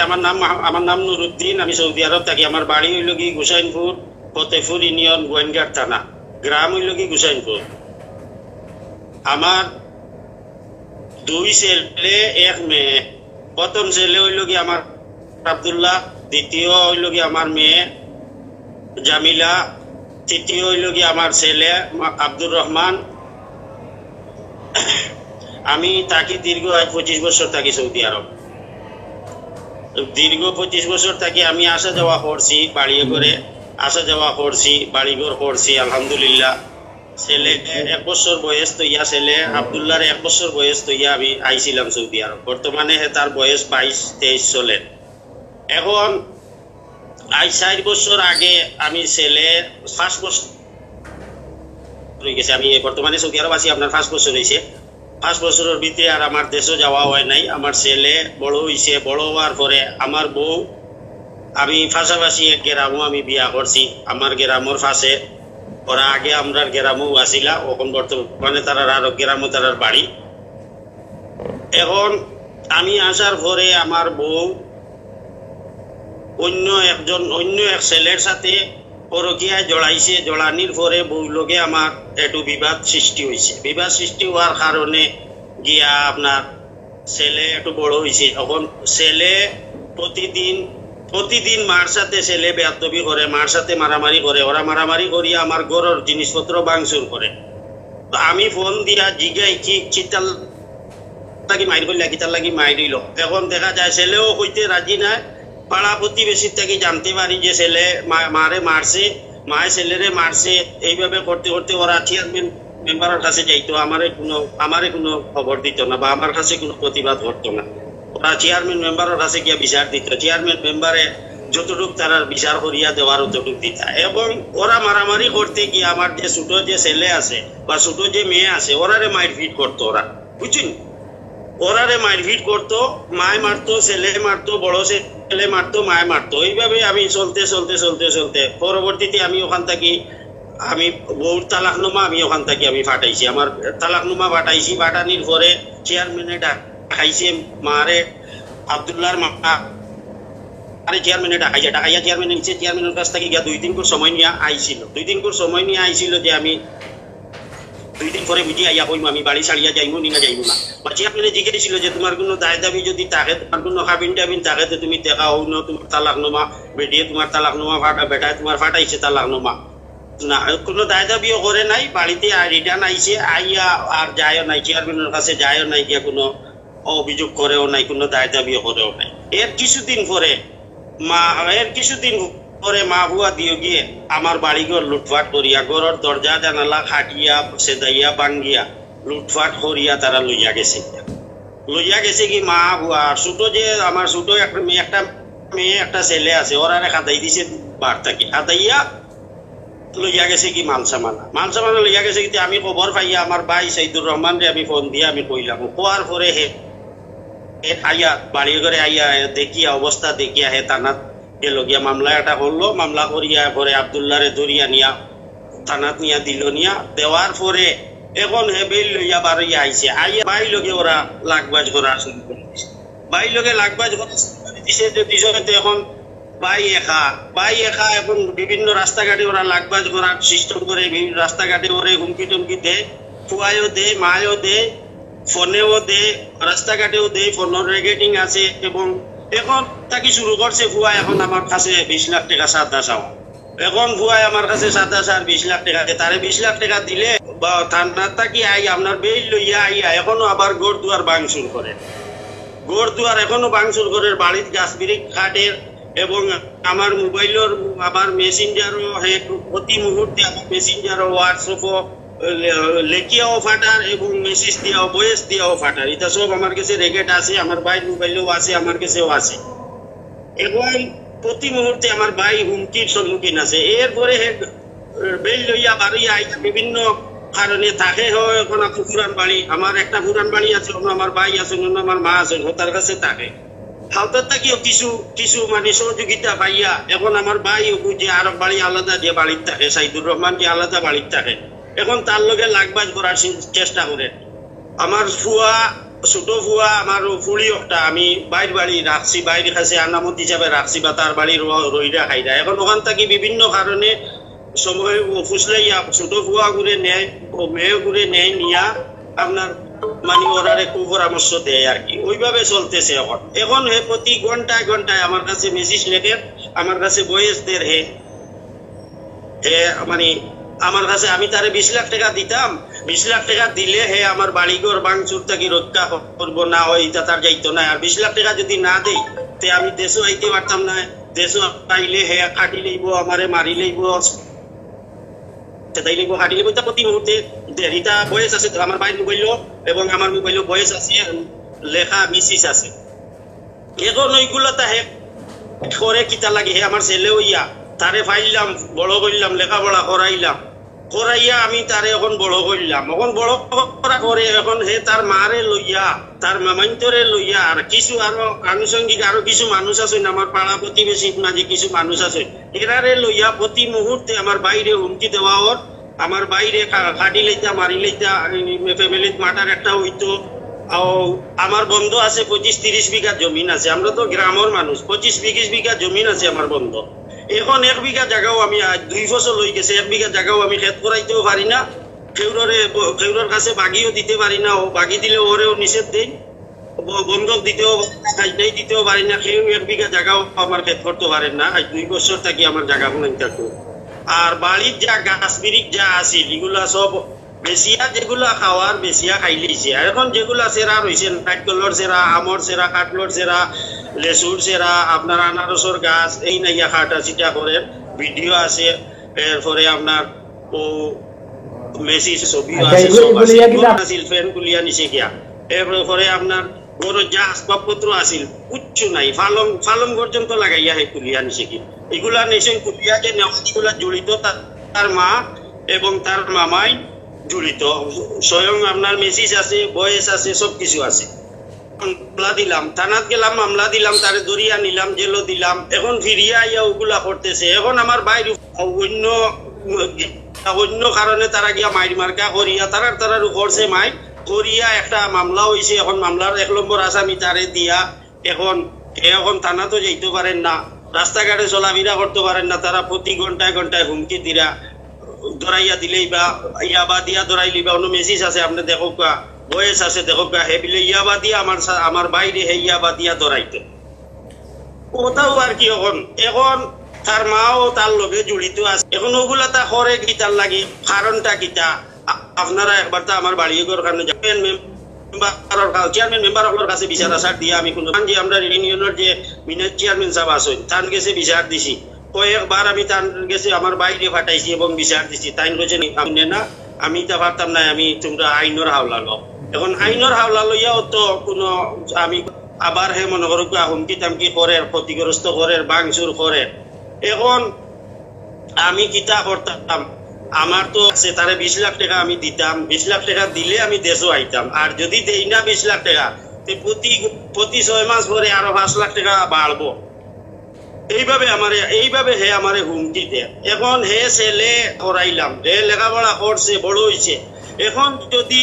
আমার নাম নুরুদ্দিন। আমি সৌদি আরব থাকি। আমার বাড়ি হইল কি হুসাইনপুর, ফতেপুর ইউনিয়ন, গোয়েনঘাট থানা। গ্রাম হইল কি হুসাইনপুর। আমার 2 ছেলে 1 মেয়ে। প্রথম ছেলে হইল কি আমার আব্দুল্লাহ, দ্বিতীয় হইল কি আমার মেয়ে জামিলা, তৃতীয় হইল কি আমার ছেলে আব্দুর রহমান। আমি থাকি দীর্ঘ 25 বছর থাকি সৌদি আরব। দীর্ঘ 25 বছর থাকি আমি আসা যাওয়া করছি, বাড়ি করে আসা যাওয়া করছি, বাড়িঘর করছি আলহামদুলিল্লাহ। ছেলে 1 বছর বয়স তো ইয়া, ছেলে আব্দুল্লাহর 1 বছর বয়স তো ইয়া আমি আইছিলাম সৌদি আরব। বর্তমানে তার বয়স 22-23 চলে। এখন 4 বছর আগে আমি ছেলে 5 বছর হয়ে গেছে। আমি বর্তমানে সৌদি আরব আছি, আপনার 5 বছর হয়েছে। 5 বছরের ভিতরে আর আমার দেশও যাওয়া হয় নাই। আমার ছেলে বড় হয়েছে। বড় হওয়ার পরে আমার বউ, আমি পাশাপাশি এক গ্রামও আমি বিয়া করছি। আমার গ্রামের পাশে ওরা আগে আমরা গ্রামও আসিলা, এখন বর্তমানে তারা আরো গ্রামও তার বাড়ি। এখন আমি আসার পরে আমার বউ অন্য এক ছেলের সাথে পরকীয়ায় জড়াইছে। জড়ানির পরে বউ লোকে আমার একটু বিবাদ সৃষ্টি হয়েছে। বিবাদ সৃষ্টি হওয়ার কারণে গিয়া আপনার ছেলে একটু বড় হয়েছে। এখন ছেলে প্রতিদিন মার সাথে ছেলে বেয়াদবি করে, মার সাথে মারামারি করে। ওরা মারামারি করিয়া আমার ঘরের জিনিসপত্র ভাঙচুর করে। তো আমি ফোন দিয়া জিগাই কি চিতাল লাগি মাইর করলে কিতার লাগি মাইর দিল। এখন দেখা যায় ছেলেও হইতে রাজি নাই। পাড়া প্রতিবেশীর থেকে জানতে পারি যে ছেলে মারে মারছে, মায়ে ছেলেরে মারছে। এইভাবে করতে করতে ওরা চেয়ারম্যান মেম্বারের কাছে যাইতো, আমারে কোনো খবর দিত না বা আমার কাছে কোনো প্রতিবাদ করতো না। ওরা চেয়ারম্যান মেম্বারের কাছে গিয়ে বিচার দিত। চেয়ারম্যান মেম্বারে যতটুক তারা বিচার করিয়া দেওয়ার অতটুক দিত। এবং ওরা মারামারি করতে গিয়ে আমার যে ছোট যে ছেলে আছে বা ছোট যে মেয়ে আছে ওরারে মারপিট করতো। ওরা বুঝছেন, ওরারে মারপিট করতো, মায় মারতো, ছেলে মারতো, বড় ছেলে মারতো, মায় মারতো। এইভাবে আমি চলতে পরবর্তীতে আমি ওখান থেকে আমি বউর তালাকনামা আমি ওখান থেকে আমি ফাটাইছি। আমার তালাকনামা ফাটাইছি। ফাটানির পরে চেয়ারম্যানে ডাকাইছে মারে, আব্দুল্লাহর মা আরে চেয়ারম্যানে ডাকাইয়া চেয়ারম্যানে নিচে চেয়ারম্যানের কাছ থেকে গিয়া 2 দিন করে সময় নিয়ে আইছিল। 2 দিন করে সময় নিয়ে আইছিল যে আমি 2 দিন পরে বুঝি আইয়া কইম আমি বাড়ি ছাড়িয়া যাইমু না যাইমু না। বা চেয়ারম্যানে জিজ্ঞেস যে তোমার কোনো দায় দাবি যদি থাকে, তোমার কোনো খাবিন টাবিন থাকে তো তুমি দেখাও না। তোমার তালাকনামা বেটিয়ে তোমার তালাকনামা বেটায় তোমার ফাটাইছে তালাকনামা না, কোনো দায় দাবিও করে নাই। বাড়িতে রিটার্ন আইছে, আইয়া আর যায়ও নাই, চেয়ারম্যানের কাছে যায়ও নাই, গিয়া কোনো অভিযোগ করেও নাই, কোনো দায় দাবিও করেও নাই। এর কিছুদিন পরে মা হুয়া দিয়ে গিয়ে আমার বাড়িঘর লুটফাট করিয়া, ঘরের দরজা জানালা খাটিয়া সেদাইয়া ভাঙ্গিয়া লুটফাট করিয়া তারা লইয়া গেছে কি মা হুয়া। ছোট যে আমার ছোট একটা মেয়ে একটা ছেলে আছে, ওরা খাতাই দিছে বার থাকি, খাতাইয়া লইয়া গেছে কি মালসামানা লইয়া গেছে। কিন্তু আমি খবর পাইয়া আমার ভাই সাইদুর রহমান রে আমি ফোন দিয়ে আমি কইলাম। কোয়ার পরে আইয়া বাড়ি ঘরে আইয়া দেখিয়া অবস্থা দেখিয়া থানাত গেল, গিয়া মামলা একটা করলো। মামলা করিয়া পরে আব্দুল্লাহরে ধরিয়া নিয়া থানাত নিয়া দিল। নিয়া দেওয়ার পরে এখন বেল লইয়া বাড়িয়া আইছে। আইয়া বাই লগে ওরা লাগবাজ করা শুরু করে দিছে। বাই লগে লাগবাজ করা শুরু করে দিছে। এখন বাই একা এখন বিভিন্ন রাস্তাঘাটে ওরা লাগবাজ করার সিস্টেম করে, বিভিন্ন রাস্তাঘাটে ওরে হুমকি টুমকি দেয়, ফুয়ায়ও দেয়, মায়ও দেয়, ফোনেও দেয়, রাস্তাঘাটেও দেয়, ফোনের রেগেটিং আছে। এবং এখন তাকে শুরু করছে ফুয়া এখন আমার কাছে 20 লাখ টাকা সাদা চাওয়া। এখন ফুয়ায় আমার কাছে সাদা আর 20 লাখ টাকা দেয়। তারে 20 লাখ টাকা দিলে বা থানার থাকি আই আপনার বেল লইয়া আইয়া এখনো আবার ঘর দুয়ার ভাঙচুর করে, এখনো ভাঙচুর করে, বাড়ির গাছ বিরিক কাটের। এবং আমার মোবাইলের আমার মেসেঞ্জারও প্রতি মুহূর্তে আমার মেসেঞ্জারও হোয়াটসঅ্যাপও লেখিয়াও ফাটার এবং মেসেজ দিয়াও ভয়েস দিয়াও ফাটার। এটা সব আমার কাছে রেকর্ড আছে, আমার ভাই মোবাইলেও আছে, আমার কাছেও আছে। এবং প্রতি মুহূর্তে আমার ভাই হুমকির সম্মুখীন আছে। এরপরে বেল লইয়া বাড়ি আইয়া বিভিন্ন কারণে থাকে। হয় এখন পুরান বাড়ি, আমার একটা পুরান বাড়ি আছে, অন্য আমার ভাই আছে, অন্য আমার মা আছে, তার কাছে থাকে। হালতার থাকিও কিছু মানে সহযোগিতা পাইয়া এখন আমার ভাই যে আরব বাড়ি আলাদা যে বাড়ির থাকে, সাইদুর রহমান যে আলাদা বাড়ির থাকে, এখন তার লগে লাগবাজ করার চেষ্টা করে। আমার ফুয়া ছোট ভুয়া আমার ফুলি একটা আমি বাইর বাড়ি রাখছি, বাইরে কাছে আনামত হিসাবে রাখছি বা তার বাড়ি রইরা খাইরা। এখন ওখান থেকে বিভিন্ন কারণে সময় ফুসলাইয়া ছোট ভুয়া ঘুরে নেয় ও মেয়ে ঘুরে নেয় নিয়া আপনার মানে ওরা একটু পরামর্শ দেয় আর কি, ওইভাবে চলতেছে। এখন এখন হে প্রতি ঘন্টায় ঘন্টায় আমার কাছে মেসেজ লেখে, আমার কাছে বয়েস দের হে মানে আমার কাছে আমি তারে 20 লাখ টাকা দিতাম, 20 লাখ টাকা দিলে হে আমার বাড়িঘর ভাঙচুর থেকে রক্ষা করবো না, ওই তার যাইতো না। আর 20 লাখ টাকা যদি না দেই তে আমি দেশও আইতে পারতাম না, দেশও আইলে হে কাটি লইব, আমারে মারি লইব, সেটাই লিখবো হাঁটি লিখবো। প্রতি মুহূর্তে দেরিটা বয়স আছে আমার বাইর মোবাইল এবং আমার মোবাইল বয়স আছে, লেখা মিসিস আছে। এখন ওইগুলো তা হে করে কিতা লাগে, হে আমার ছেলে হইয়া তারে ফাইলাম, বড় করলাম, লেখাপড়া করাইলাম, করাইয়া আমি তারে এখন বড় করলাম। এখন বড় করা করে এখন হে তার মারে লইয়া, তার মামান্তরে লইয়া, আর কিছু আরো আনুষঙ্গিক আরো কিছু মানুষ আছেন আমার পাড়া প্রতিবেশীর মাঝে কিছু মানুষ আছে, এরারে লইয়া প্রতি মুহূর্তে আমার বাইরে হুমকি দেওয়া ওর, আমার বাইরে কাটি লইতা মারি লইতা, ফ্যামিলির মাটার একটা হইতো। আমার বন্ধ আছে 25-30 বিঘা জমিন আছে, আমরা তো গ্রামের মানুষ, 25-20 বিঘা জমিন আছে আমার বন্ধ। এখন 1 বিঘা জায়গাও আমি 2 বছর লই গেছে, 1 বিঘা জায়গাও আমি খেত করাইতেও পারি না, খেউরের কাছে বাগিও দিতে পারি না, ও বাগি দিলে ওরেও নিষেধ দেই, বন্ধক দিতেও দিতেও পারি না, খেউ 1 বিঘা জায়গাও আমার খেত করতে পারেন না। 2 বছর থাকি আমার জায়গা নাই থাকতো। আর বাড়ির যা গাছ বিরিক যা আছিল এগুলা সব বেশিয়া, যেগুলা খাওয়ার বেশিয়া খাইলেছে। আর এখন যেগুলা সেরা রয়েছে, নাইটকলর সেরা, আমর সেরা, কাঠলর সেরা, লেসুর সেরা, আপনার আনারসর গাছ, এই নাইয়া খাটা চিটা করে ভিডিও আছে, এরপরে আপনার ও মেসি ছবিও আছে, সব আছে, ফ্যান গুলিয়া নিচে গিয়া। এরপরে আপনার গরুর যা আসবাবপত্র আছিল কিচ্ছু নাই, ফালং পর্যন্ত লাগাইয়া হে কুলিয়া নিচে কি। এগুলা নিচে কুলিয়া যে নেওয়া জড়িত তার মা এবং তার মামাই জড়িত, স্বয়ং আপনার মেসেজ আছে, বয়স আছে, সবকিছু আছে। মামলা দিলাম, থানাত গেলাম, মামলা দিলাম, তারে দরিয়া নিলাম, জেলও দিলাম। এখন ফিরিয়া আইয়া ওগুলা করতেছে। এখন আমার বাইরে অন্য কারণে তারা গিয়া মাইর মার্কা করিয়া তারার করছে মাইর করিয়া একটা মামলা হয়েছে। এখন মামলার 1 নম্বর আসামি তারে দিয়া এখন থানা তো যাইতে পারেন না, রাস্তাঘাটে চলাফেরা করতে পারেন না। তারা প্রতি ঘন্টায় ঘন্টায় হুমকি দিরা ধরাইয়া দিলেই বা ইয়াবা দিয়া ধরাইলি বা অন্য মেসেজ আছে আপনি দেখো, বয়স আছে দেখো, হে বিলে ইয়াবা দিয়া আমার বাইরে হে ইয়াবা দিয়া ধরাইতে ওটাও আর কি। এখন তার মাও তার লগে জড়িত আছে। এখন ওগুলা তা করে কি তার লাগে, কারণটা কিতা আপনারা একবার তা আমার বাড়ি কারণে চেয়ারম্যান মেম্বারের কাছে বিচার আসার দিয়ে আমি যে আমরা ইউনিয়নের যে মিনার চেয়ারম্যান সাহেব আছেন তার কাছে বিচার দিছি, কয়েকবার আমি তার কাছে আমার বাইরে ফাটাইছি এবং বিচার দিছি। তাই বলছে না আমি তা পারতাম না, আমি তোমরা আইনের হাওলা লো। এখন আইনের হাওলা লইয়াও তো কোনো আমি আবার হে মনে করো হুমকি তামকি করে, ক্ষতিগ্রস্ত করে, ভাঙচুর করে। এখন আমি কিতা করতাম, আমার তো তারে 20 লাখ টাকা আমি দিতাম, 20 লাখ টাকা দিলে আমি দেশও আইতাম। আর যদি দেই না 20 লাখ টাকা, প্রতি 6 মাস পরে আরো 5 লাখ টাকা বাড়বো। এইভাবে হে আমারে হুমকি দেয়। এখন হে ছেলে করাইলাম, হে লেখাপড়া করছে, বড় হয়েছে। এখন যদি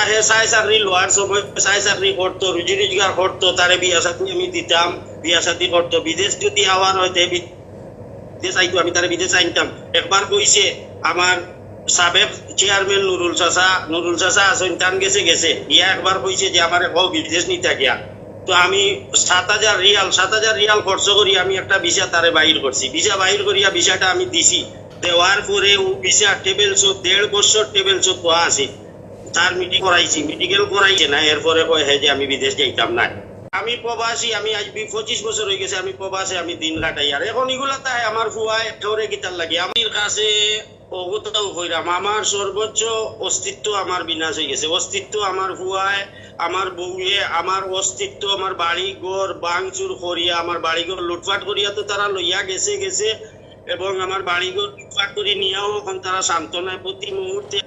হে চাই চাকরি লোয়ার সময় চাই চাকরি করতো, রুজি রোজগার করতো, তারে বিয়া সাথী আমি দিতাম, বিয়া সাথী করতো। বিদেশ যদি আওয়ার হইতে বিদেশ আইতো, আমি তারে বিদেশ আনতাম। একবার কইছে আমার সাবেক চেয়ারম্যান নুরুল চাচা আছেন, তান গেছে গিয়া একবার কইছে যে আমার বিদেশ নিতে গিয়া। তো আমি 7,000 রিয়াল খরচ করি আমি একটা ভিসা তারে বাহির করছি। ভিসা বাহির করিয়া ভিসাটা আমি দিছি, দেওয়ার পরে ও ভিসা টেবিল শো 1.5 বছর টেবিল শো পাওয়া আছে, তার মিটিং করাইছি, মেডিকেল করাইছে না। এরপরে কয় হ্যাঁ যে আমি বিদেশ যাইতাম না, আমি প্রবাসী, আমি আজ 25 বছর হয়ে গেছে আমি প্রবাসে আমি দিন কাটাই। আর এখন এগুলা তাই আমার ফুয়ায় ঠোরে গিতার লাগে আমার কাছে অগতাও হইরাম। আমার সর্বোচ্চ অস্তিত্ব আমার বিনাশ হয়ে গেছে, অস্তিত্ব আমার ফুয়ায়, আমার বউয়ে, আমার অস্তিত্ব, আমার বাড়ি ঘর ভাঙচুর করিয়া, আমার বাড়ি ঘর লুটপাট করিয়া তো তারা লইয়া গেছে এবং আমার বাড়ি ঘর লুটপাট করে নিয়েও এখন তারা শান্ত নয়। প্রতি মুহূর্তে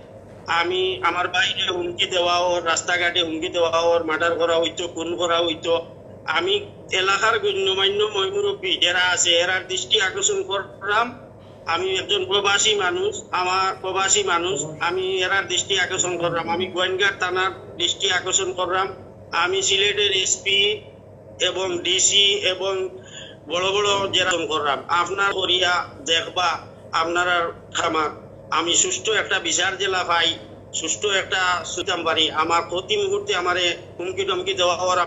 আমি আমার বাইরে হুমকি দেওয়া ওর, রাস্তাঘাটে হুমকি দেওয়া ওর, মার্ডার করা হইতো, খুন করা হইতো। আমি এলাকার গণ্যমান্য মুরব্বী যারা আছে এরার দৃষ্টি আকর্ষণ করলাম, আমি একজন প্রবাসী মানুষ, আমি এরার দৃষ্টি আকর্ষণ করলাম, আমি গোয়েন্দার থানার দৃষ্টি আকর্ষণ করলাম, আমি সিলেটের এসপি এবং ডিসি এবং বড় বড় জেলা করলাম, আপনার করিয়া দেখবা আপনারা খামার আমি সুষ্ঠু একটা বিচার জেলা পাই, সুষ্ঠু একটা সুতাম পারি, আমার প্রতি মুহূর্তে আমারে হুমকি টমকি দেওয়া হওয়ার